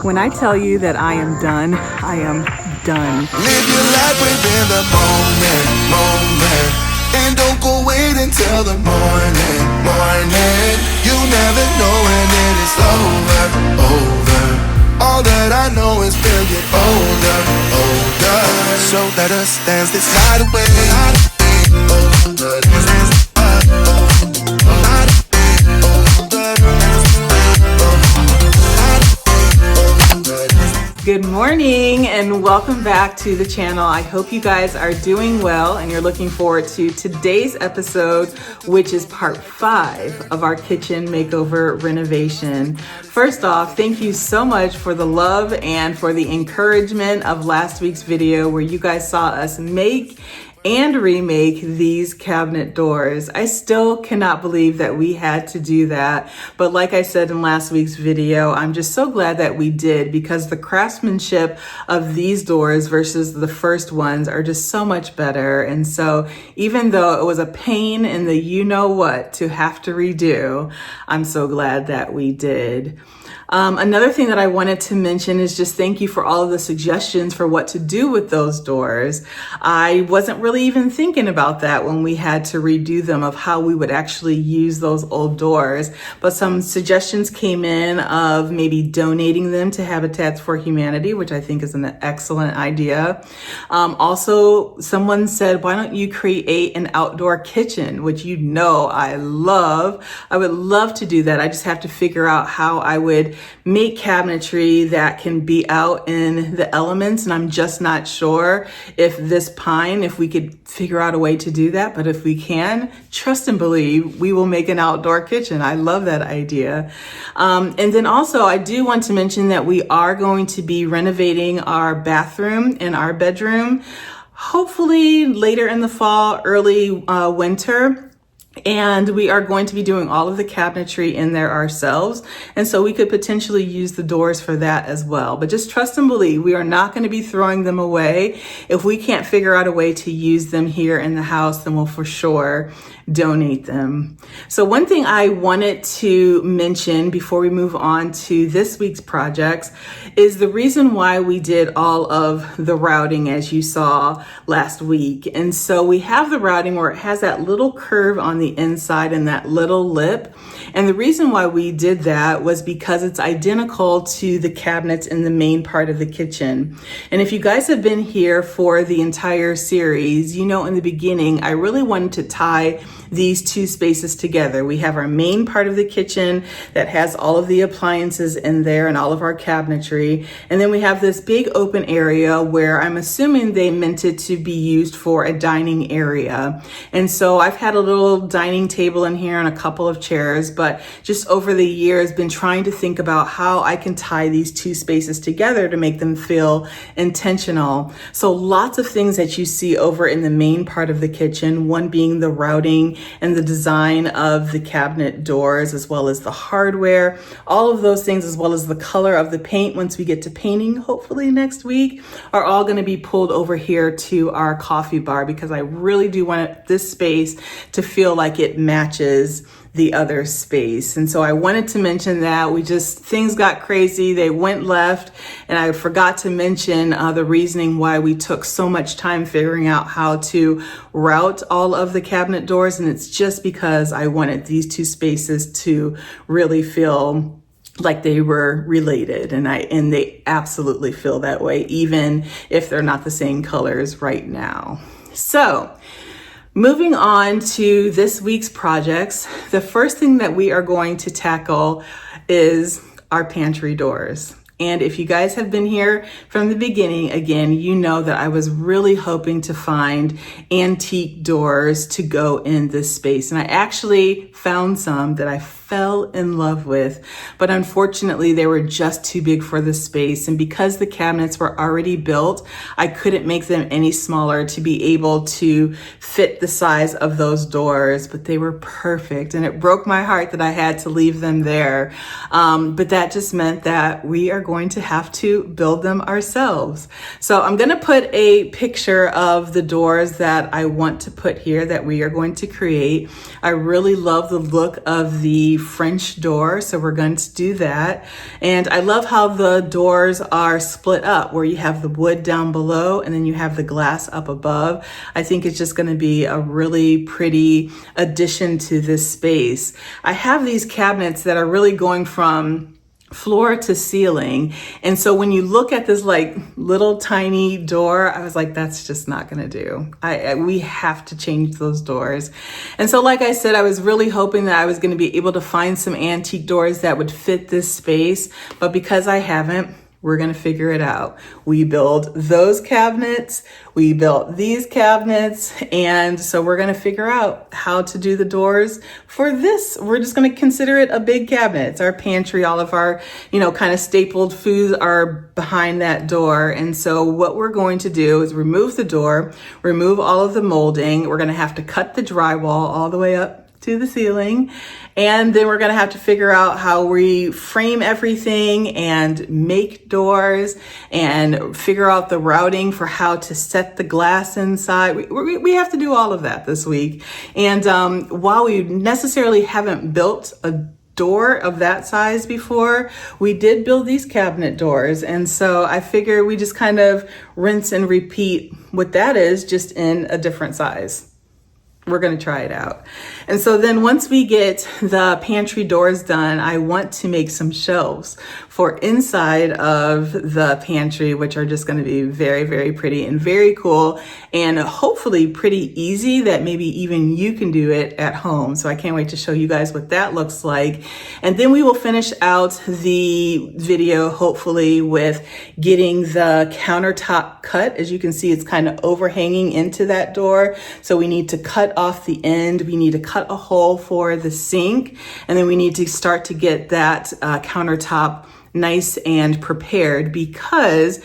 When I tell you that I am done, I am done. Live your life within the moment, and don't go wait until the morning. You never know when it is over. All that I know is we'll get older. So let us dance this night away. Good morning and welcome back to the channel. I hope you guys are doing well and you're looking forward to today's episode, which is part 5 of our kitchen makeover renovation. First off, thank you so much for the love and for the encouragement of last week's video where you guys saw us make and remake these cabinet doors. I still cannot believe that we had to do that. But like I said in last week's video, I'm just so glad that we did because the craftsmanship of these doors versus the first ones are just so much better. And so even though it was a pain in the you know what to have to redo, I'm so glad that we did. Another thing that I wanted to mention is just thank you for all of the suggestions for what to do with those doors. I wasn't really even thinking about that when we had to redo them of how we would actually use those old doors. But some suggestions came in of maybe donating them to Habitats for Humanity, which I think is an excellent idea. Also, someone said, why don't you create an outdoor kitchen, which you know I love. I would love to do that. I just have to figure out how I would make cabinetry that can be out in the elements, and I'm just not sure if this pine, if we could figure out a way to do that, but if we can, trust and believe, we will make an outdoor kitchen. I love that idea. And then also, I do want to mention that we are going to be renovating our bathroom and our bedroom, hopefully later in the fall, early winter. And we are going to be doing all of the cabinetry in there ourselves. And so we could potentially use the doors for that as well. But just trust and believe, we are not going to be throwing them away. If we can't figure out a way to use them here in the house, then we'll for sure donate them. So one thing I wanted to mention before we move on to this week's projects is the reason why we did all of the routing as you saw last week. And so we have the routing where it has that little curve on the inside and that little lip. And the reason why we did that was because it's identical to the cabinets in the main part of the kitchen. And if you guys have been here for the entire series, you know in the beginning, I really wanted to tie these two spaces together. We have our main part of the kitchen that has all of the appliances in there and all of our cabinetry. And then we have this big open area where I'm assuming they meant it to be used for a dining area. And so I've had a little dining table in here and a couple of chairs, but just over the years been trying to think about how I can tie these two spaces together to make them feel intentional. So lots of things that you see over in the main part of the kitchen, one being the routing and the design of the cabinet doors, as well as the hardware, all of those things, as well as the color of the paint once we get to painting, hopefully next week, are all going to be pulled over here to our coffee bar because I really do want this space to feel like it matches the other space. And so I wanted to mention that things got crazy. They went left. And I forgot to mention the reasoning why we took so much time figuring out how to route all of the cabinet doors. And it's just because I wanted these two spaces to really feel like they were related. And they absolutely feel that way, even if they're not the same colors right now. So moving on to this week's projects, the first thing that we are going to tackle is our pantry doors. And if you guys have been here from the beginning, again, you know that I was really hoping to find antique doors to go in this space. And I actually found some that I fell in love with, but unfortunately they were just too big for the space. And because the cabinets were already built, I couldn't make them any smaller to be able to fit the size of those doors, but they were perfect. And it broke my heart that I had to leave them there. But that just meant that we are going to have to build them ourselves. So I'm going to put a picture of the doors that I want to put here that we are going to create. I really love the look of the French door, so we're going to do that. And I love how the doors are split up, where you have the wood down below and then you have the glass up above. I think it's just going to be a really pretty addition to this space. I have these cabinets that are really going from floor to ceiling. And so when you look at this like little tiny door, I was like, that's just not gonna do. We have to change those doors. And so like I said, I was really hoping that I was gonna be able to find some antique doors that would fit this space, but because I haven't, we're gonna figure it out. We build those cabinets, we built these cabinets, and so we're gonna figure out how to do the doors for this. We're just gonna consider it a big cabinet. It's our pantry. All of our, kind of stapled foods are behind that door. And so what we're going to do is remove the door, remove all of the molding. We're gonna have to cut the drywall all the way up to the ceiling. And then we're gonna have to figure out how we frame everything and make doors and figure out the routing for how to set the glass inside. We have to do all of that this week. And while we necessarily haven't built a door of that size before, we did build these cabinet doors. And so I figure we just kind of rinse and repeat what that is, just in a different size. We're going to try it out. And so then once we get the pantry doors done, I want to make some shelves for inside of the pantry, which are just going to be very, very pretty and very cool, and hopefully pretty easy that maybe even you can do it at home. So I can't wait to show you guys what that looks like. And then we will finish out the video, hopefully, with getting the countertop cut. As you can see, it's kind of overhanging into that door. So we need to cut off the end. We need to cut a hole for the sink, and then we need to start to get that countertop nice and prepared, because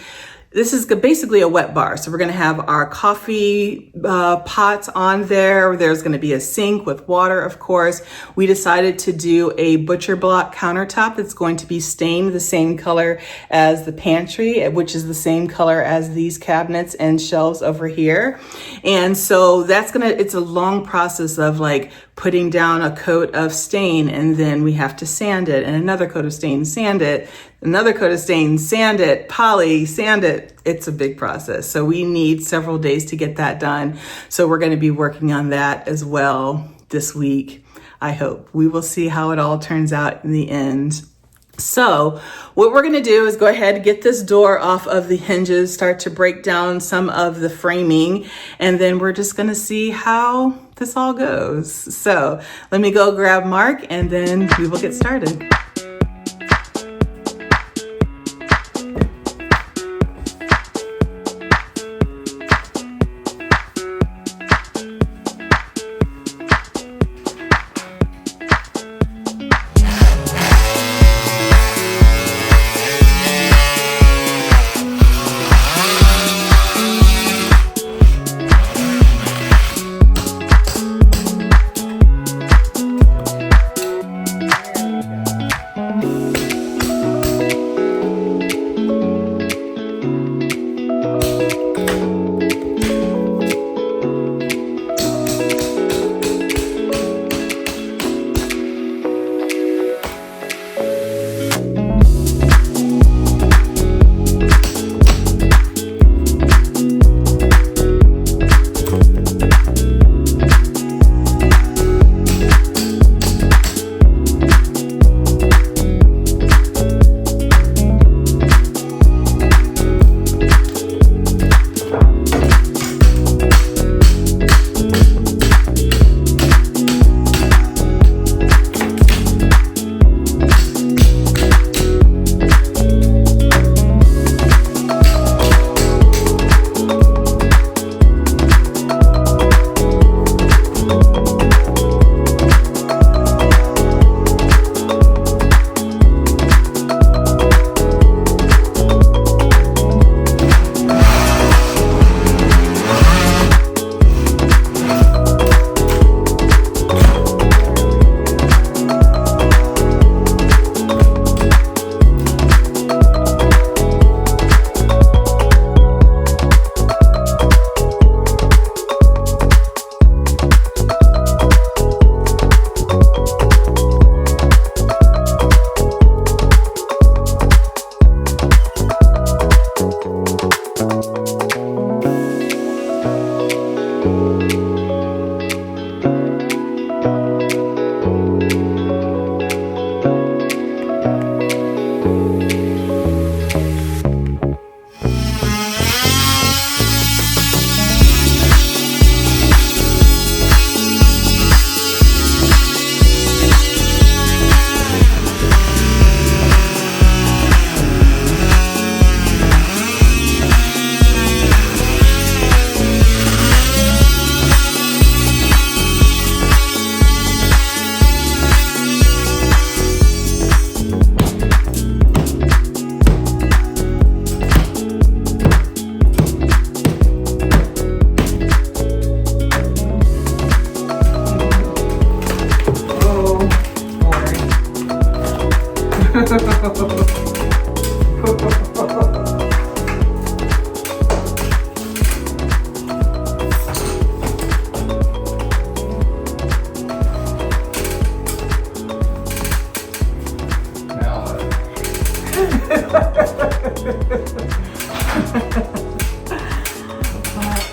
this is basically a wet bar. So we're going to have our coffee pots on there. There's going to be a sink with water, of course. We decided to do a butcher block countertop that's going to be stained the same color as the pantry, which is the same color as these cabinets and shelves over here. And so it's a long process of like putting down a coat of stain, and then we have to sand it, and another coat of stain, sand it, another coat of stain, sand it, poly, sand it. It's a big process. So we need several days to get that done. So we're going to be working on that as well this week. I hope. We will see how it all turns out in the end. So what we're going to do is go ahead and get this door off of the hinges, start to break down some of the framing, and then we're just going to see how this all goes. So let me go grab Mark, and then we will get started.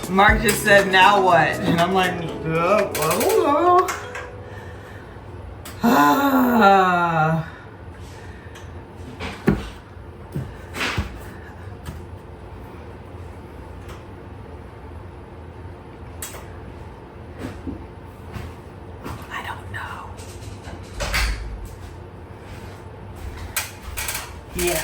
Mark just said, now what? And I'm like, I don't know. Ah. I don't know. Yeah.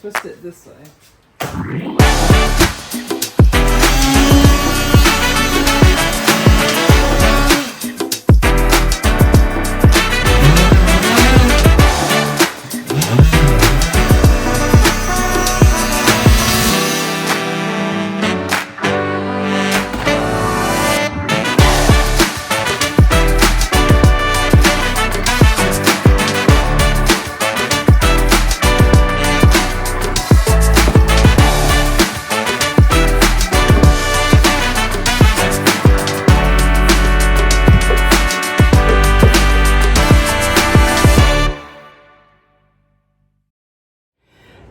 Twist it this way.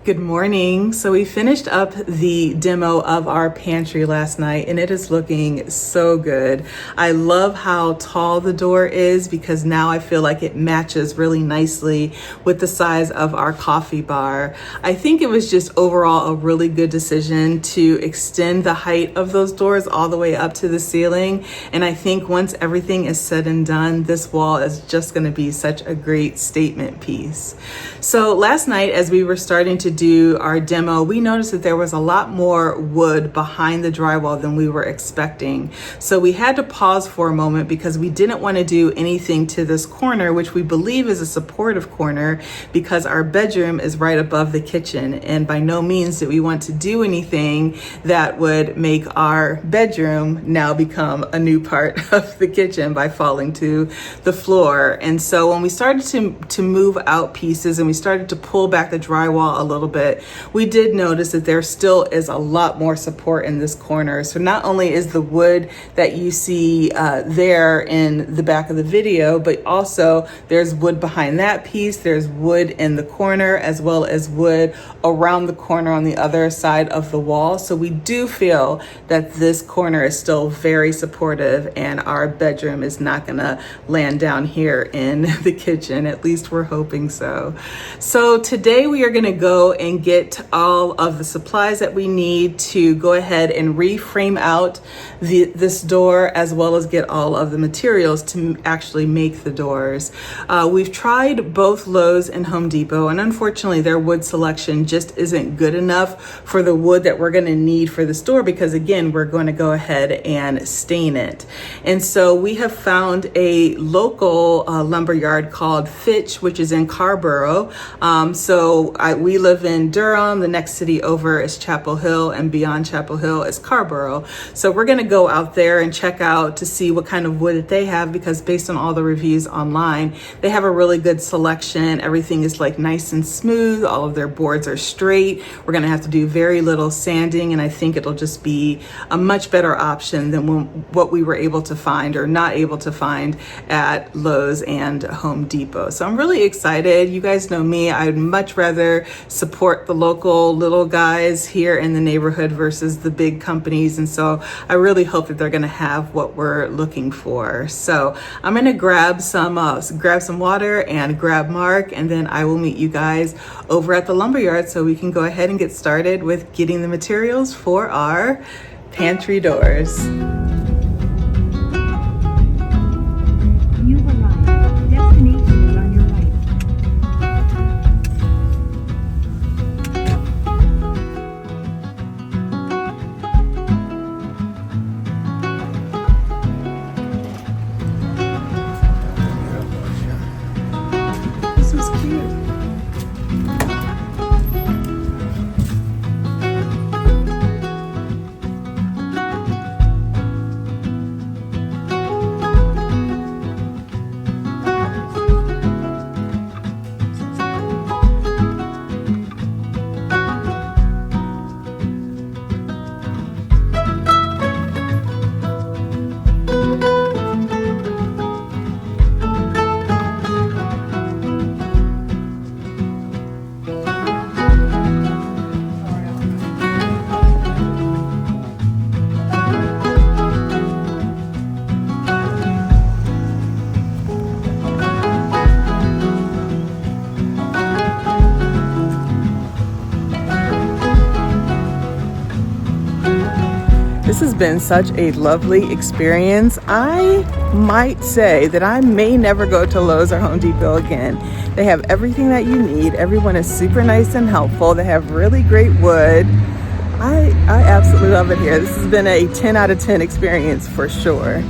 Good morning. So we finished up the demo of our pantry last night and it is looking so good. I love how tall the door is because now I feel like it matches really nicely with the size of our coffee bar. I think it was just overall a really good decision to extend the height of those doors all the way up to the ceiling. And I think once everything is said and done, this wall is just going to be such a great statement piece. So last night, as we were starting to do our demo, we noticed that there was a lot more wood behind the drywall than we were expecting. So we had to pause for a moment because we didn't want to do anything to this corner, which we believe is a supportive corner because our bedroom is right above the kitchen. And by no means did we want to do anything that would make our bedroom now become a new part of the kitchen by falling to the floor. And so when we started to move out pieces and we started to pull back the drywall a little bit, we did notice that there still is a lot more support in this corner. So not only is the wood that you see there in the back of the video, but also there's wood behind that piece, there's wood in the corner, as well as wood around the corner on the other side of the wall. So we do feel that this corner is still very supportive and our bedroom is not gonna land down here in the kitchen. At least we're hoping so. So today we are gonna go and get all of the supplies that we need to go ahead and reframe out this door, as well as get all of the materials to actually make the doors. We've tried both Lowe's and Home Depot, and unfortunately their wood selection just isn't good enough for the wood that we're gonna need for this door because again, we're gonna go ahead and stain it. And so we have found a local lumber yard called Fitch, which is in Carborough. We live live in Durham. The next city over is Chapel Hill, and beyond Chapel Hill is Scarborough. So we're gonna go out there and check out to see what kind of wood that they have, because based on all the reviews online, they have a really good selection. Everything is like nice and smooth. All of their boards are straight. We're gonna have to do very little sanding, and I think it'll just be a much better option than what we were able to find or not able to find at Lowe's and Home Depot. So I'm really excited. You guys know me, I'd much rather support the local little guys here in the neighborhood versus the big companies. And so I really hope that they're gonna have what we're looking for. So I'm gonna grab some water and grab Mark, and then I will meet you guys over at the lumberyard so we can go ahead and get started with getting the materials for our pantry doors. You've arrived. Destination is on your right. This was cute. This has been such a lovely experience. I might say that I may never go to Lowe's or Home Depot again. They have everything that you need. Everyone is super nice and helpful. They have really great wood. I absolutely love it here. This has been a 10 out of 10 experience for sure.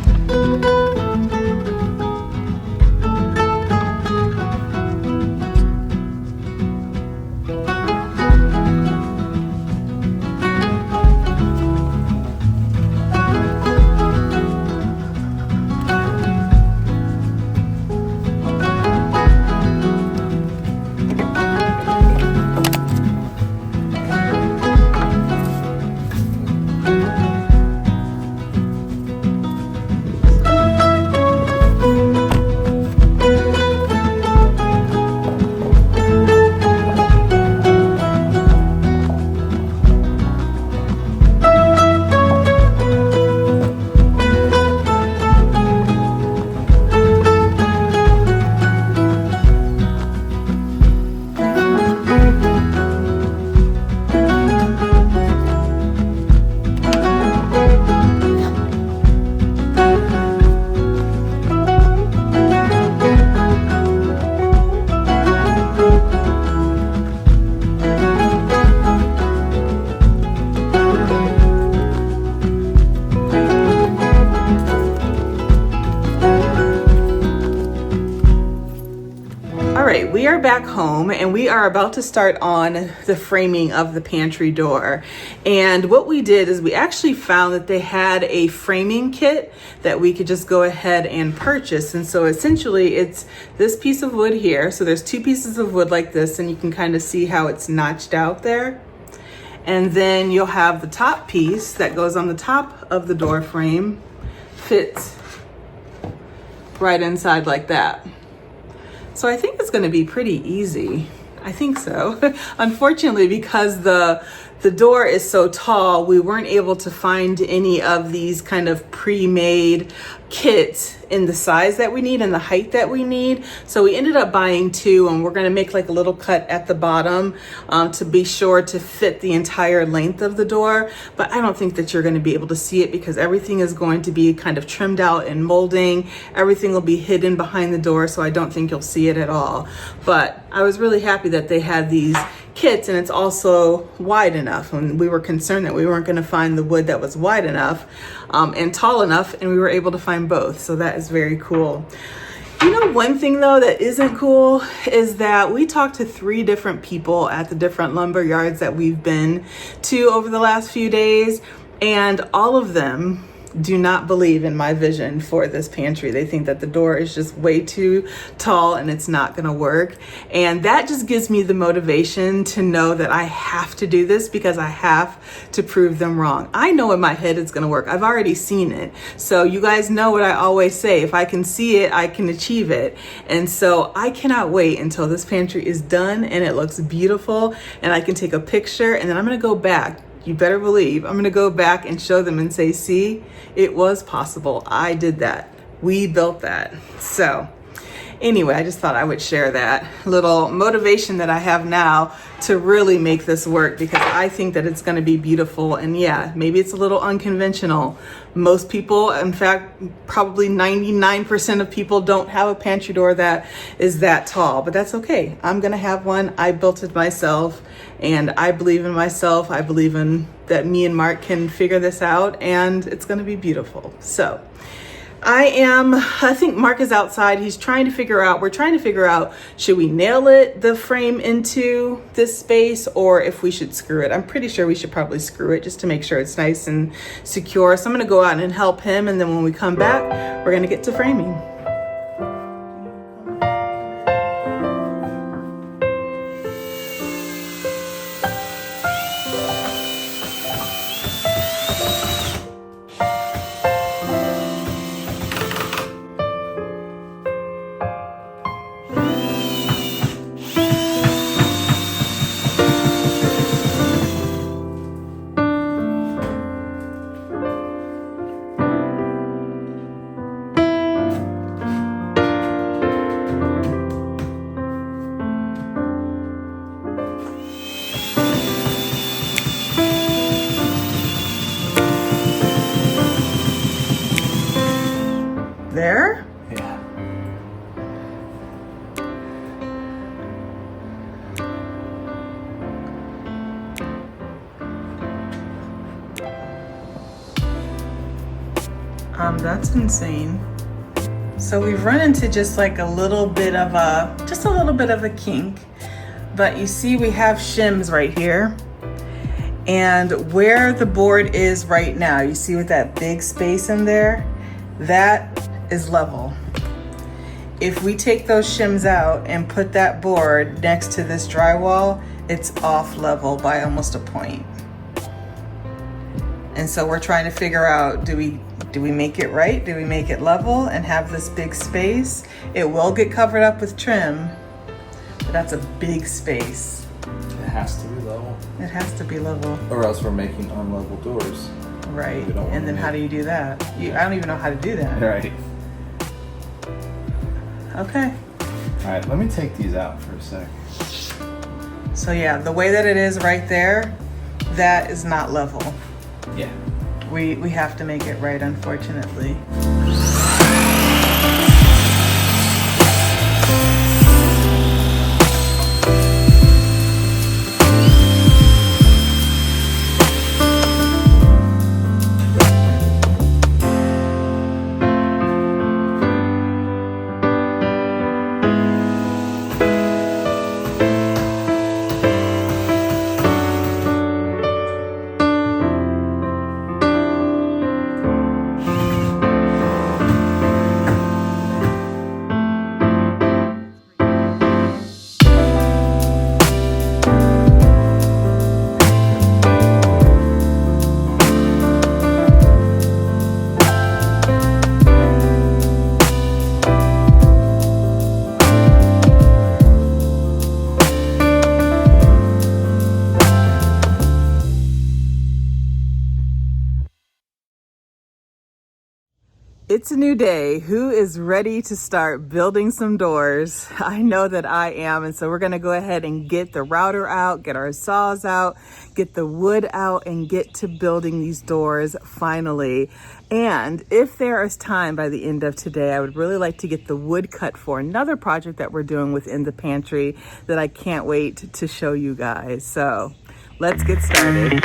We are back home and we are about to start on the framing of the pantry door. And what we did is we actually found that they had a framing kit that we could just go ahead and purchase. And so essentially it's this piece of wood here. So there's two pieces of wood like this, and you can kind of see how it's notched out there. And then you'll have the top piece that goes on the top of the door frame, fits right inside like that. So I think it's going to be pretty easy. I think so. Unfortunately, because the door is so tall, we weren't able to find any of these kind of pre-made kits in the size that we need and the height that we need. So we ended up buying two, and we're going to make like a little cut at the bottom to be sure to fit the entire length of the door. But I don't think that you're going to be able to see it because everything is going to be kind of trimmed out and molding. Everything will be hidden behind the door, so I don't think you'll see it at all. But I was really happy that they had these kits, and it's also wide enough. And we were concerned that we weren't going to find the wood that was wide enough and tall enough, and we were able to find both. So that is very cool. You know, one thing though that isn't cool is that we talked to 3 different people at the different lumber yards that we've been to over the last few days, and all of them do not believe in my vision for this pantry. They think that the door is just way too tall and it's not gonna work. And that just gives me the motivation to know that I have to do this because I have to prove them wrong. I know in my head it's gonna work. I've already seen it. So you guys know what I always say, if I can see it, I can achieve it. And so I cannot wait until this pantry is done and it looks beautiful and I can take a picture, and then I'm gonna go back. You better believe I'm gonna go back and show them and say, see, it was possible. I did that. We built that. So anyway, I just thought I would share that little motivation that I have now to really make this work, because I think that it's gonna be beautiful. And yeah, maybe it's a little unconventional. Most people, in fact, probably 99% of people don't have a pantry door that is that tall, but that's okay. I'm gonna have one. I built it myself and I believe in myself. I believe in that me and Mark can figure this out and it's gonna be beautiful. So I think Mark is outside. We're trying to figure out, should we nail the frame into this space, or if we should screw it. I'm pretty sure we should probably screw it just to make sure it's nice and secure. So I'm gonna go out and help him, and then when we come back, we're gonna get to framing. There? Yeah. That's insane. So we've run into just like a little bit of a kink, but you see we have shims right here, and where the board is right now, you see with that big space in there, that is level. If we take those shims out and put that board next to this drywall, it's off level by almost a point. And so we're trying to figure out, do we make it right? Do we make it level and have this big space? It will get covered up with trim, but that's a big space. It has to be level. It has to be level. Or else we're making unlevel doors. Right. We don't And then wanna how do you do that? I don't even know how to do that. Right. Okay. All right, let me take these out for a sec. So yeah, the way that it is right there, that is not level. Yeah. We have to make it right, unfortunately. It's a new day. Who is ready to start building some doors? I know that I am. And so we're going to go ahead and get the router out, get our saws out, get the wood out, and get to building these doors finally. And if there is time by the end of today, I would really like to get the wood cut for another project that we're doing within the pantry that I can't wait to show you guys. So let's get started.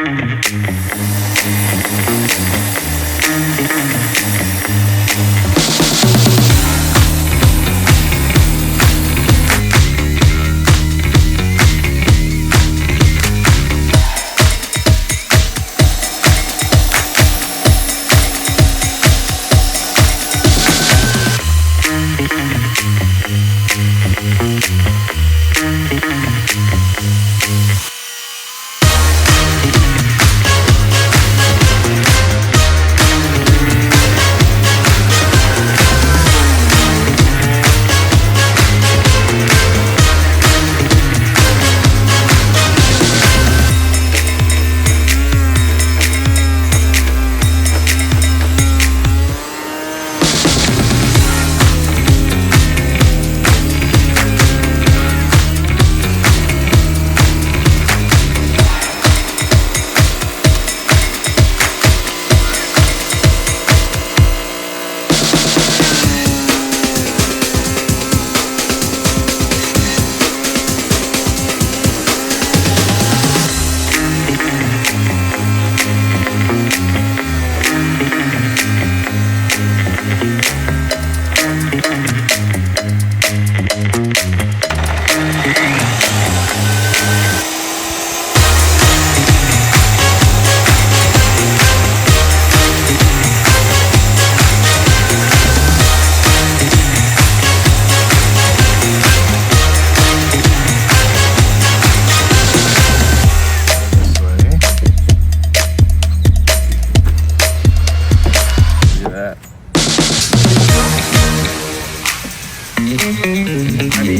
I mean,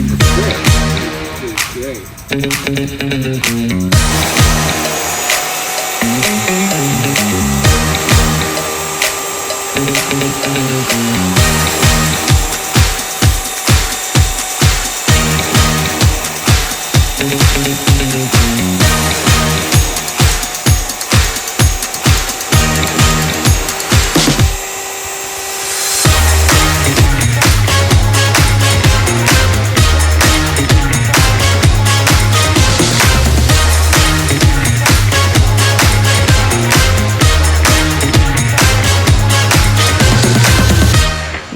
it's great.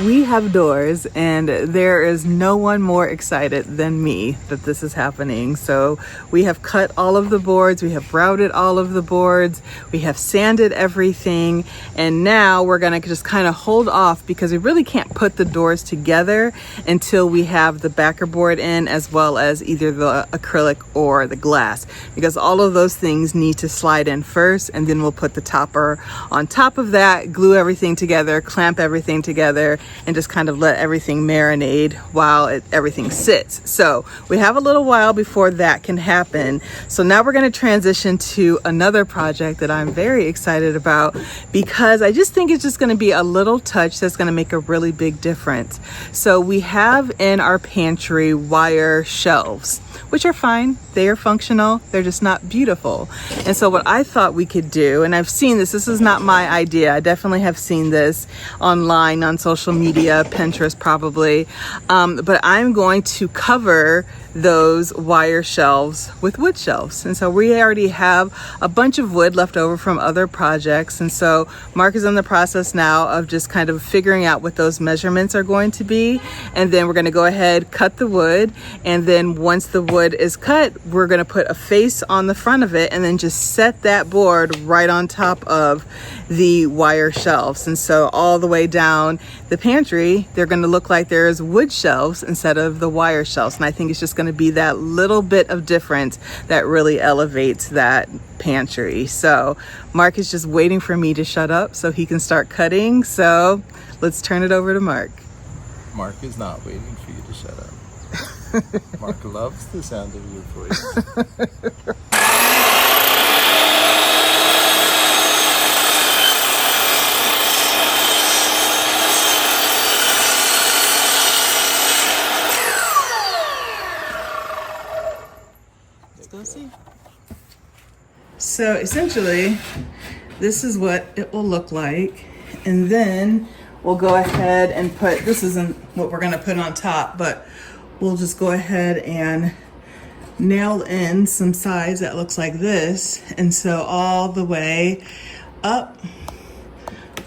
We have doors, and there is no one more excited than me that this is happening. So we have cut all of the boards, we have routed all of the boards, we have sanded everything, and now we're gonna just kind of hold off because we really can't put the doors together until we have the backer board in, as well as either the acrylic or the glass, because all of those things need to slide in first, and then we'll put the topper on top of that, glue everything together, clamp everything together, and just kind of let everything marinate while everything sits. So we have a little while before that can happen. So now we're going to transition to another project that I'm very excited about, because I just think it's just going to be a little touch that's going to make a really big difference. So we have in our pantry wire shelves, which are fine. They are functional. They're just not beautiful. And so what I thought we could do, and I've seen this is not my idea. I definitely have seen this online on social media, Pinterest probably. But I'm going to cover those wire shelves with wood shelves. And so we already have a bunch of wood left over from other projects. And so Mark is in the process now of just kind of figuring out what those measurements are going to be. And then we're going to go ahead, cut the wood. And then once the wood is cut, we're going to put a face on the front of it and then just set that board right on top of the wire shelves. And so all the way down the pantry, they're going to look like there's wood shelves instead of the wire shelves. And I think it's just going to be that little bit of difference that really elevates that pantry. So Mark is just waiting for me to shut up so he can start cutting. So let's turn it over to Mark. Mark is not waiting for you to shut up. Mark loves the sound of your voice. Go see. So essentially, this is what it will look like. And then we'll go ahead and put, this isn't what we're gonna put on top, but we'll just go ahead and nail in some sides that looks like this. And so all the way up,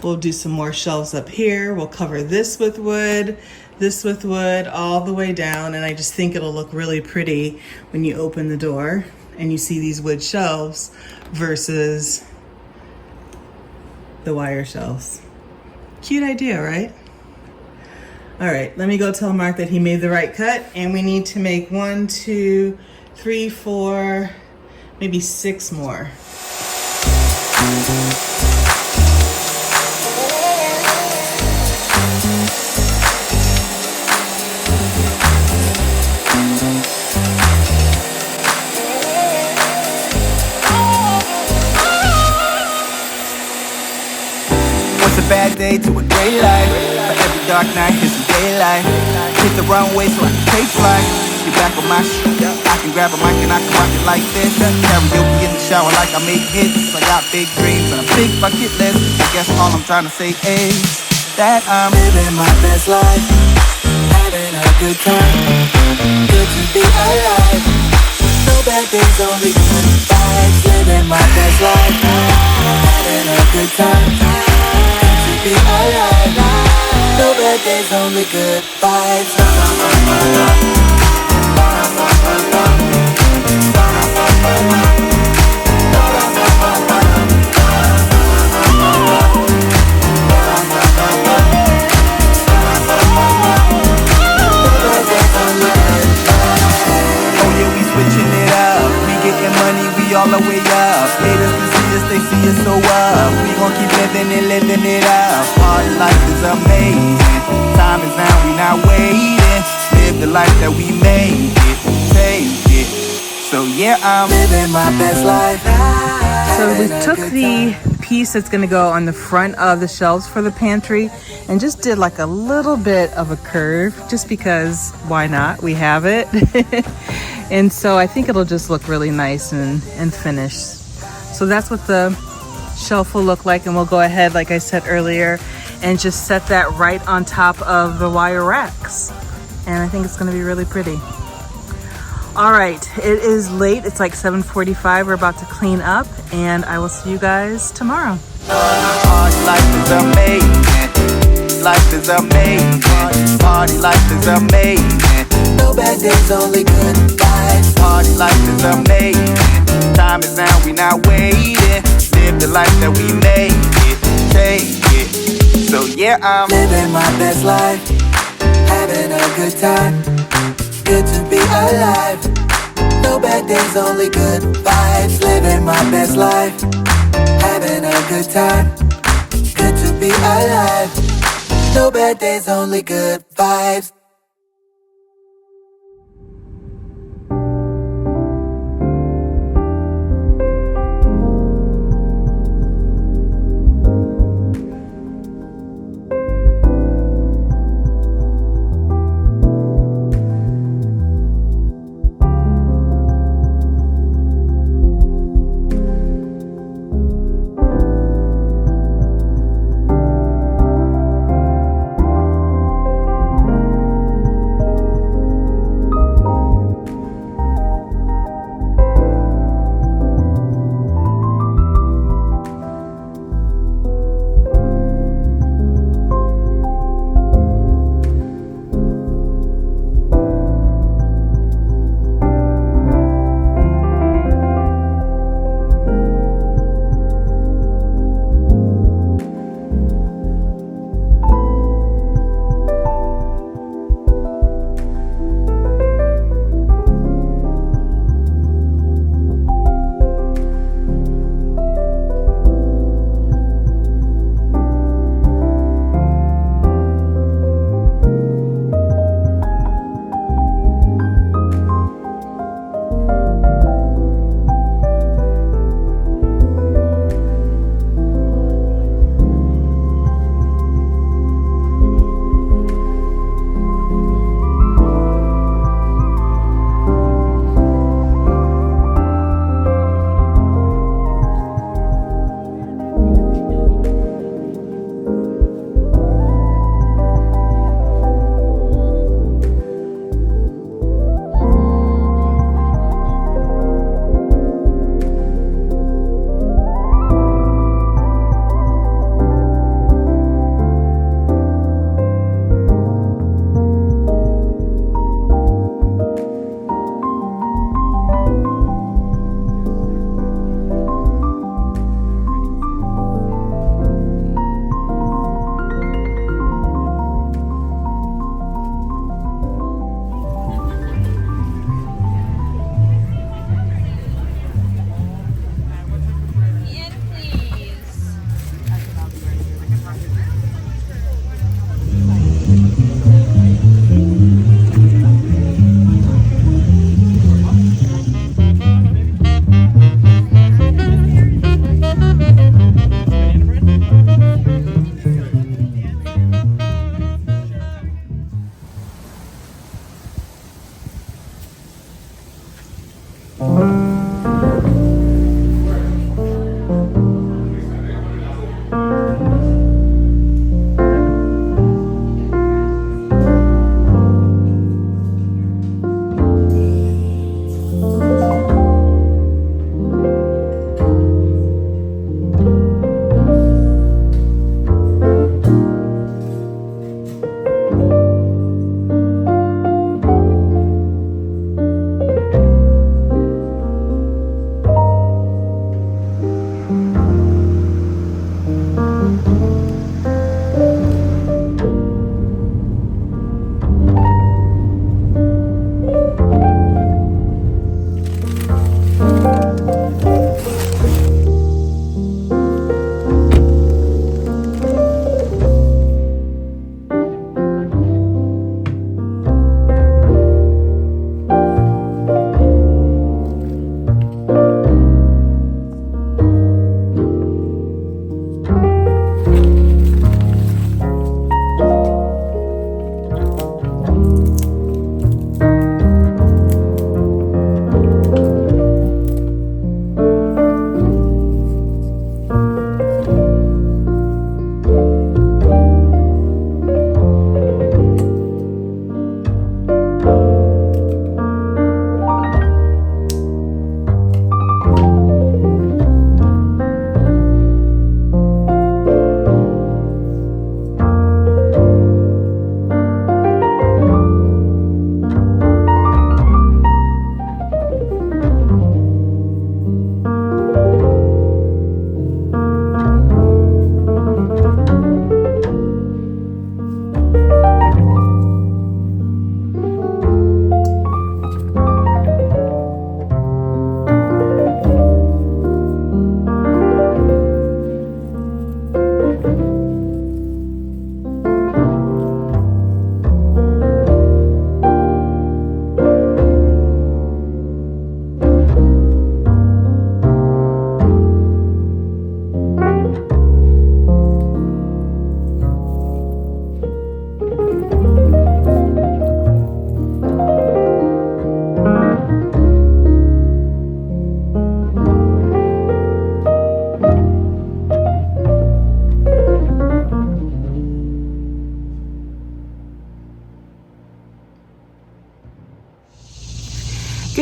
we'll do some more shelves up here. We'll cover this with wood, this with wood, all the way down. And I just think it'll look really pretty when you open the door and you see these wood shelves versus the wire shelves. Cute idea, right? All right, let me go tell Mark that he made the right cut, and we need to make 1, 2, 3, 4, maybe 6 more. A bad day to a great life. For every dark night, here's some daylight. Hit the runway so I can take flight. Get back on my shit. I can grab a mic and I can rock it like this. Karaoke in the shower like I make hits. I got big dreams and a big bucket list. I guess all I'm trying to say is that I'm living my best life, having a good time. Good to be alive. No bad days, only good vibes. Living my best life, having a good time. Be alright, no bad days, only good vibes. Oh yeah, we switching it up. We getting money, we all the way up. Haters can see us, they see us so up. We gon' keep living it up. Our life is amazing. Time is now, we not waiting. Live the life that we made it, take it. So yeah, I'm living my best life. So we took the piece that's gonna go on the front of the shelves for the pantry and just did like a little bit of a curve just because why not? We have it. And so I think it'll just look really nice and finished. So that's what the shelf will look like, and we'll go ahead, like I said earlier, and just set that right on top of the wire racks. And I think it's gonna be really pretty. All right, it is late. It's like 7:45. We're about to clean up, and I will see you guys tomorrow. Life is amazing. Life is amazing. Party life is amazing. No bad days, only good vibes. Party life is amazing. Time is now, we not waiting. Live the life that we made it, take it. So yeah, I'm living my best life, having a good time. Good to be alive. No bad days, only good vibes. Living my best life, having a good time. Good to be alive. No bad days, only good vibes.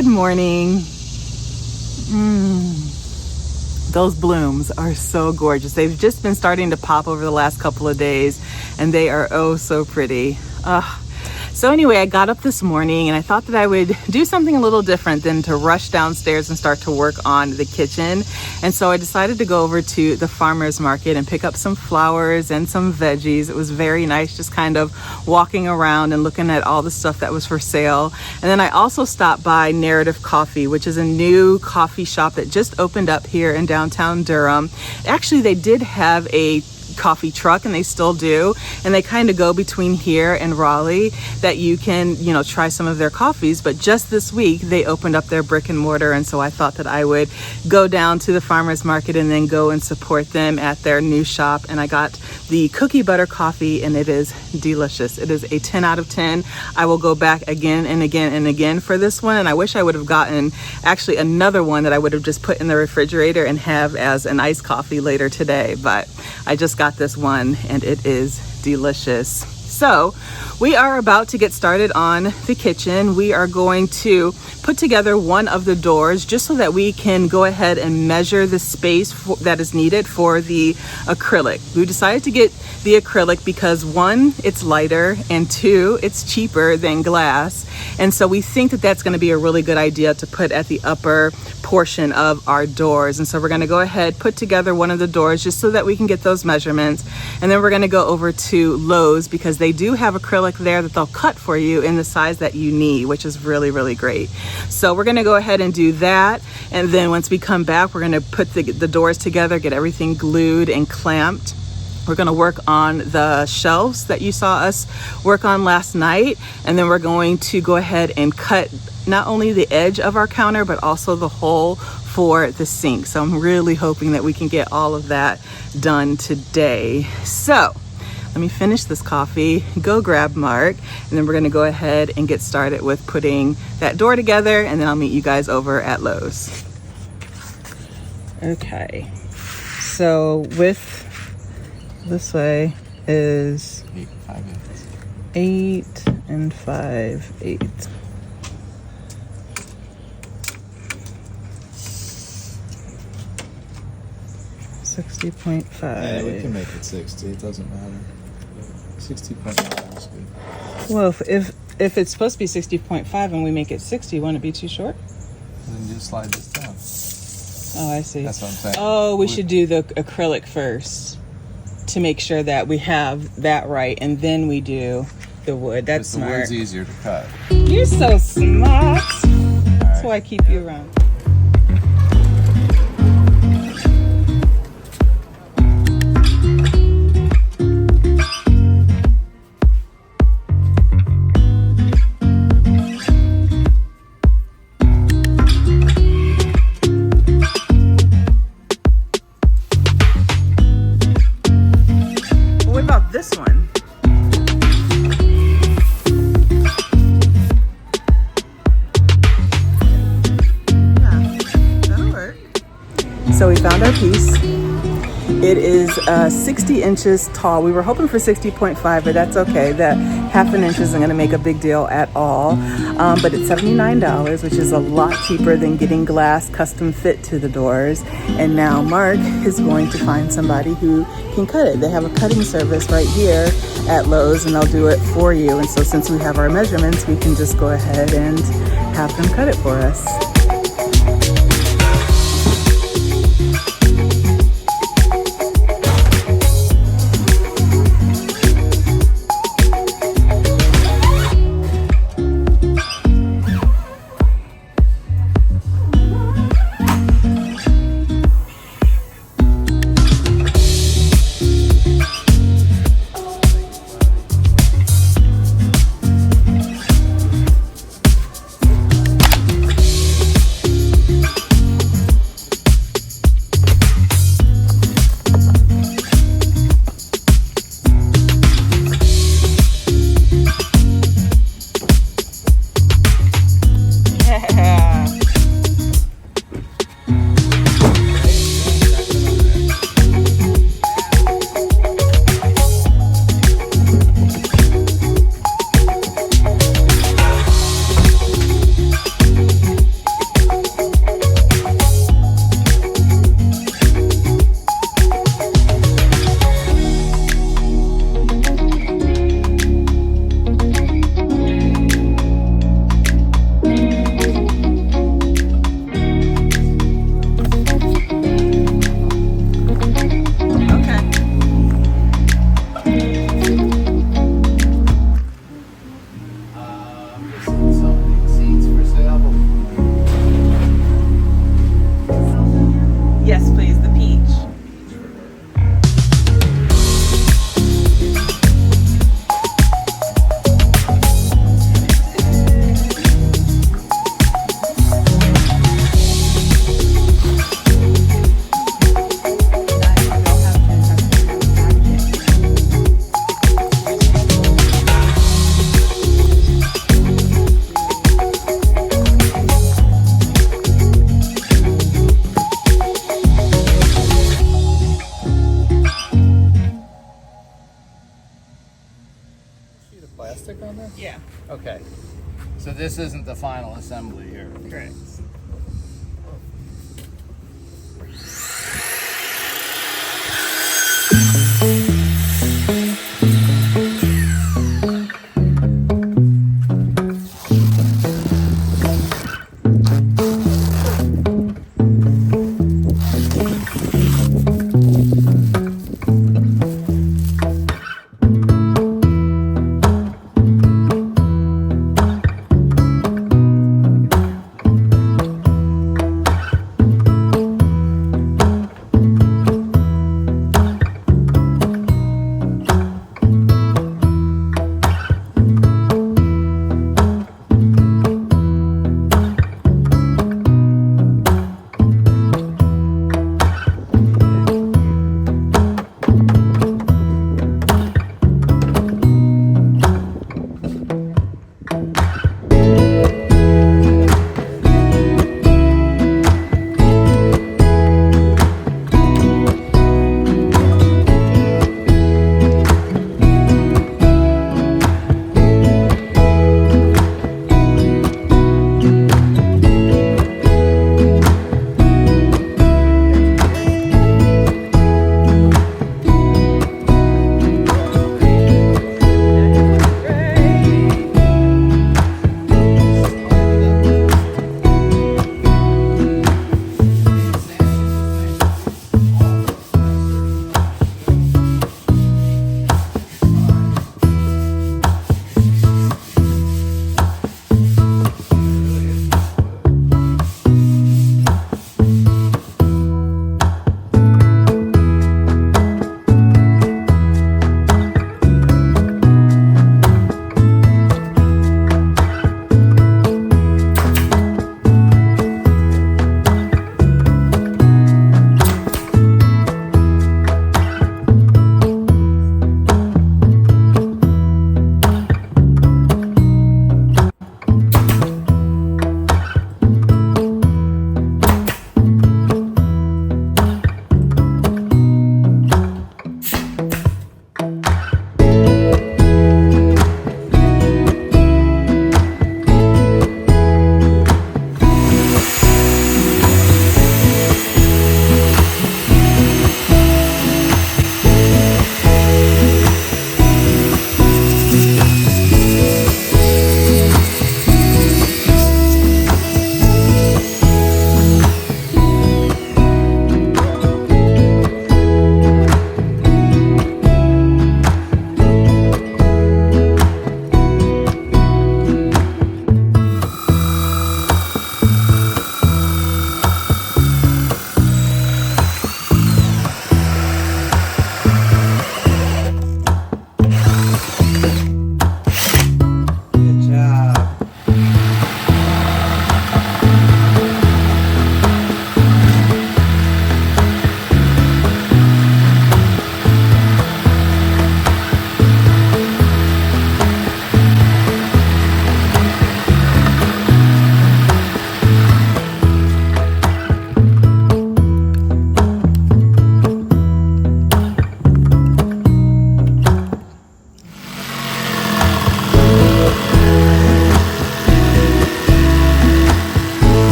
Good morning. Those blooms are so gorgeous. They've just been starting to pop over the last couple of days, and they are oh so pretty. So anyway, I got up this morning and I thought that I would do something a little different than to rush downstairs and start to work on the kitchen. And so I decided to go over to the farmer's market and pick up some flowers and some veggies. It was very nice just kind of walking around and looking at all the stuff that was for sale. And then I also stopped by Narrative Coffee, which is a new coffee shop that just opened up here in downtown Durham. Actually, they did have a coffee truck, and they still do, and they kind of go between here and Raleigh, that you can, you know, try some of their coffees. But just this week they opened up their brick and mortar, and so I thought that I would go down to the farmers market and then go and support them at their new shop. And I got the cookie butter coffee, and it is delicious. It is a 10 out of 10. I will go back again and again and again for this one, and I wish I would have gotten actually another one that I would have just put in the refrigerator and have as an iced coffee later today. But I just got this one and it is delicious. So we are about to get started on the kitchen. We are going to put together one of the doors just so that we can go ahead and measure the space that is needed for the acrylic. We decided to get the acrylic because one, it's lighter, and two, it's cheaper than glass. And so we think that that's going to be a really good idea to put at the upper portion of our doors. And so we're going to go ahead, put together one of the doors just so that we can get those measurements. And then we're going to go over to Lowe's because they do have acrylic there that they'll cut for you in the size that you need, which is really, really great. So we're going to go ahead and do that. And then once we come back, we're going to put the doors together, get everything glued and clamped. We're going to work on the shelves that you saw us work on last night. And then we're going to go ahead and cut not only the edge of our counter, but also the hole for the sink. So I'm really hoping that we can get all of that done today. So let me finish this coffee, go grab Mark, and then we're going to go ahead and get started with putting that door together, and then I'll meet you guys over at Lowe's. Okay, so with this way is 8 and 5 8. .5. Yeah, we can make it 60. It doesn't matter. 60.5 is good. Well, if it's supposed to be 60.5 and we make it 60, won't it be too short? And then you slide this down. Oh, I see. That's what I'm saying. Oh, we should do the acrylic first to make sure that we have that right, and then we do the wood. That's smart. The wood's easier to cut. You're so smart. That's why I keep you around. This one. Yeah, that'll work. So we found our piece. It is 60 inches tall. We were hoping for 60.5, but that's okay. That half an inch isn't going to make a big deal at all. But it's $79, which is a lot cheaper than getting glass custom fit to the doors. And now Mark is going to find somebody who can cut it. They have a cutting service right here at Lowe's, and they'll do it for you. And so since we have our measurements, we can just go ahead and have them cut it for us. plastic on this? Yeah, Okay. So this isn't the final assembly here. correct.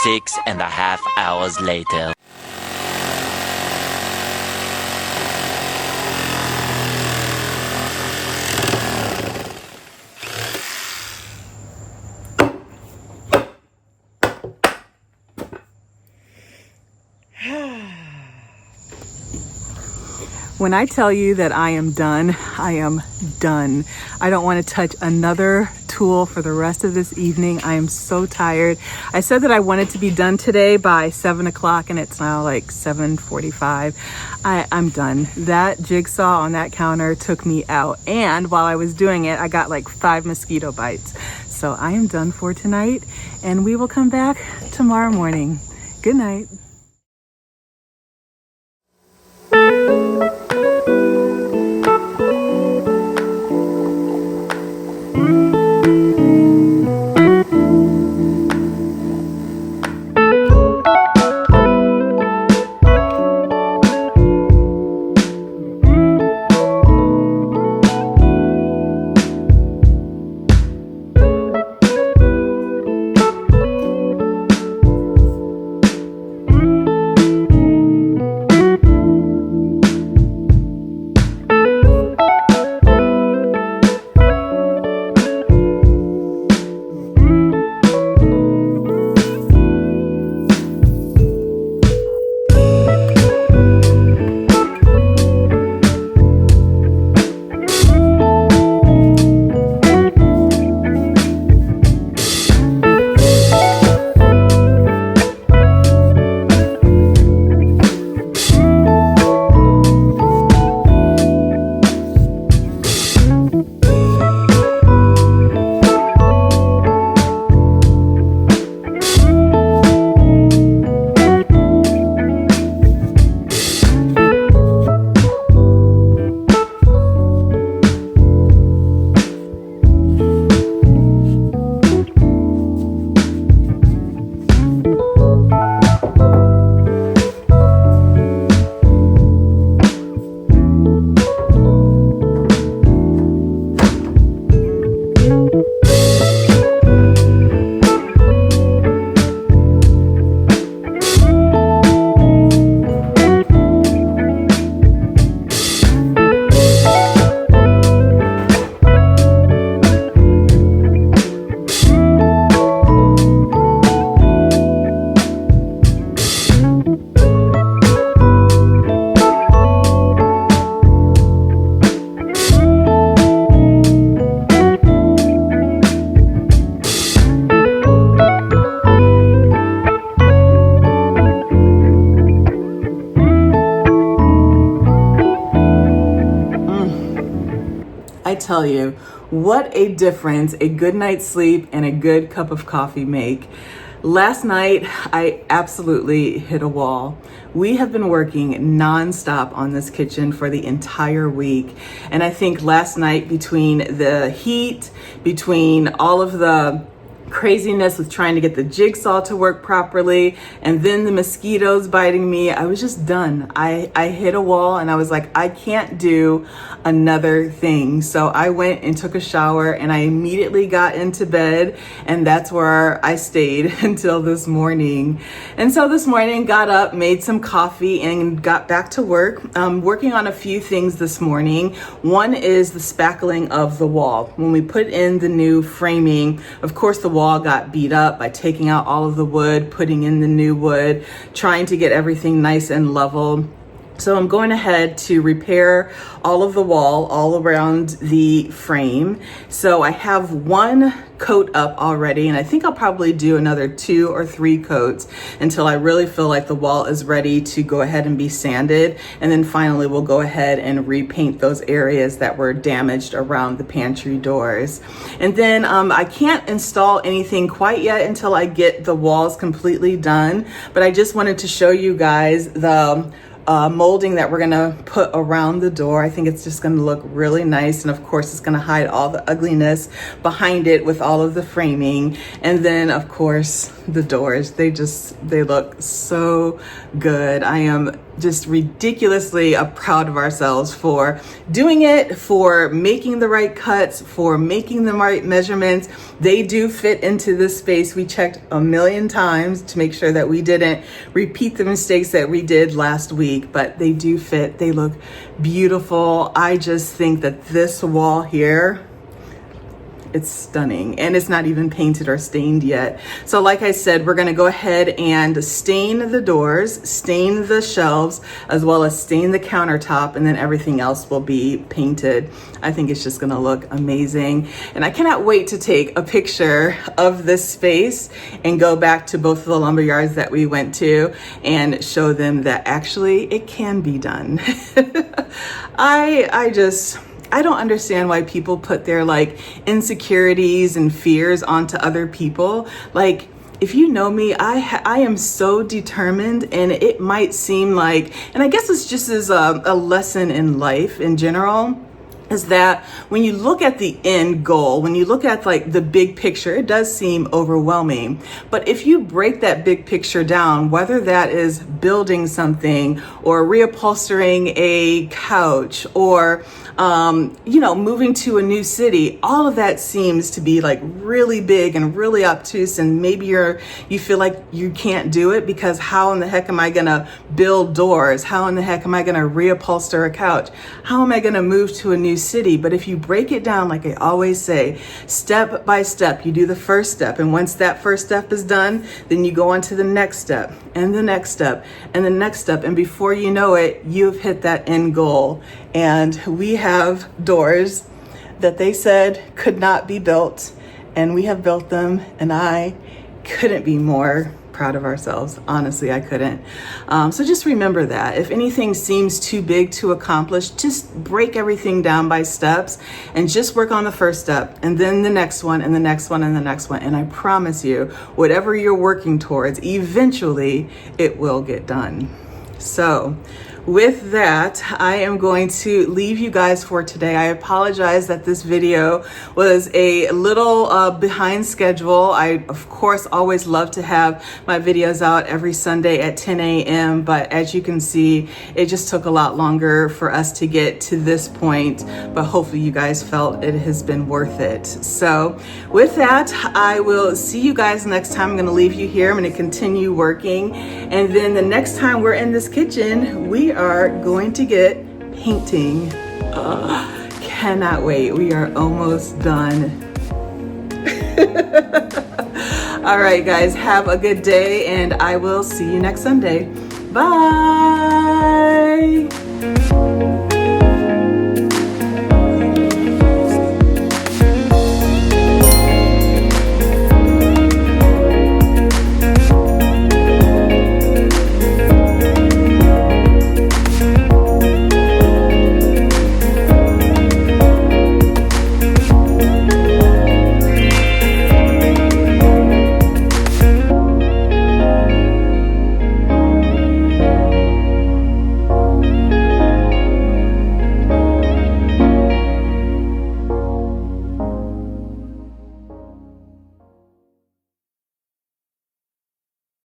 Six and a half hours later. When I tell you that I am done, I am done. I don't want to touch another tool for the rest of this evening. I am so tired. I said that I wanted to be done today by 7 o'clock and it's now like 7:45. I'm done. That jigsaw on that counter took me out. And while I was doing it, I got like 5 mosquito bites. So I am done for tonight and we will come back tomorrow morning. Good night. I tell you, what a difference a good night's sleep and a good cup of coffee make. Last night, I absolutely hit a wall. We have been working nonstop on this kitchen for the entire week. And I think last night, between the heat, between all of the craziness with trying to get the jigsaw to work properly, and then the mosquitoes biting me, I was just done. I hit a wall and I was like, I can't do another thing. So I went and took a shower and I immediately got into bed, and that's where I stayed until this morning. And so this morning, got up, made some coffee, and got back to work. Working on a few things this morning. One is the spackling of the wall. When we put in the new framing, of course the wall got beat up by taking out all of the wood, putting in the new wood, trying to get everything nice and level. So I'm going ahead to repair all of the wall all around the frame. So I have one coat up already, and I think I'll probably do another 2 or 3 coats until I really feel like the wall is ready to go ahead and be sanded. And then finally we'll go ahead and repaint those areas that were damaged around the pantry doors. And then I can't install anything quite yet until I get the walls completely done, but I just wanted to show you guys the molding that we're gonna put around the door. I think it's just gonna look really nice, and of course it's gonna hide all the ugliness behind it with all of the framing. And then of course the doors, they look so good. I am just ridiculously proud of ourselves for doing it, for making the right cuts, for making the right measurements. They do fit into this space. We checked a million times to make sure that we didn't repeat the mistakes that we did last week, but they do fit. They look beautiful. I just think that this wall here It's stunning, and it's not even painted or stained yet. So like I said, we're gonna go ahead and stain the doors, stain the shelves, as well as stain the countertop, and then everything else will be painted. I think it's just gonna look amazing. And I cannot wait to take a picture of this space and go back to both of the lumber yards that we went to and show them that actually it can be done. I don't understand why people put their like insecurities and fears onto other people. Like, if you know me, I am so determined, and it might seem like, and I guess it's just as a lesson in life in general, is that when you look at the end goal, when you look at like the big picture, it does seem overwhelming. But if you break that big picture down, whether that is building something or reupholstering a couch or moving to a new city, all of that seems to be like really big and really obtuse, and maybe you feel like you can't do it because how in the heck am I gonna build doors? How in the heck am I gonna reupholster a couch? How am I gonna move to a new city? But if you break it down, like I always say, step by step, you do the first step, and once that first step is done, then you go on to the next step and the next step and the next step, and before you know it, you've hit that end goal. And we have doors that they said could not be built, and we have built them, and I couldn't be more proud of ourselves. Honestly, I couldn't. So just remember that if anything seems too big to accomplish, just break everything down by steps and just work on the first step, and then the next one, and the next one, and the next one. And I promise you, whatever you're working towards, eventually it will get done. So with that, I am going to leave you guys for today. I apologize that this video was a little behind schedule. I, of course, always love to have my videos out every Sunday at 10 a.m. But as you can see, it just took a lot longer for us to get to this point. But hopefully you guys felt it has been worth it. So with that, I will see you guys next time. I'm going to leave you here. I'm going to continue working. And then the next time we're in this kitchen, we are going to get painting. Cannot wait. We are almost done. All right, guys, have a good day, and I will see you next Sunday. Bye.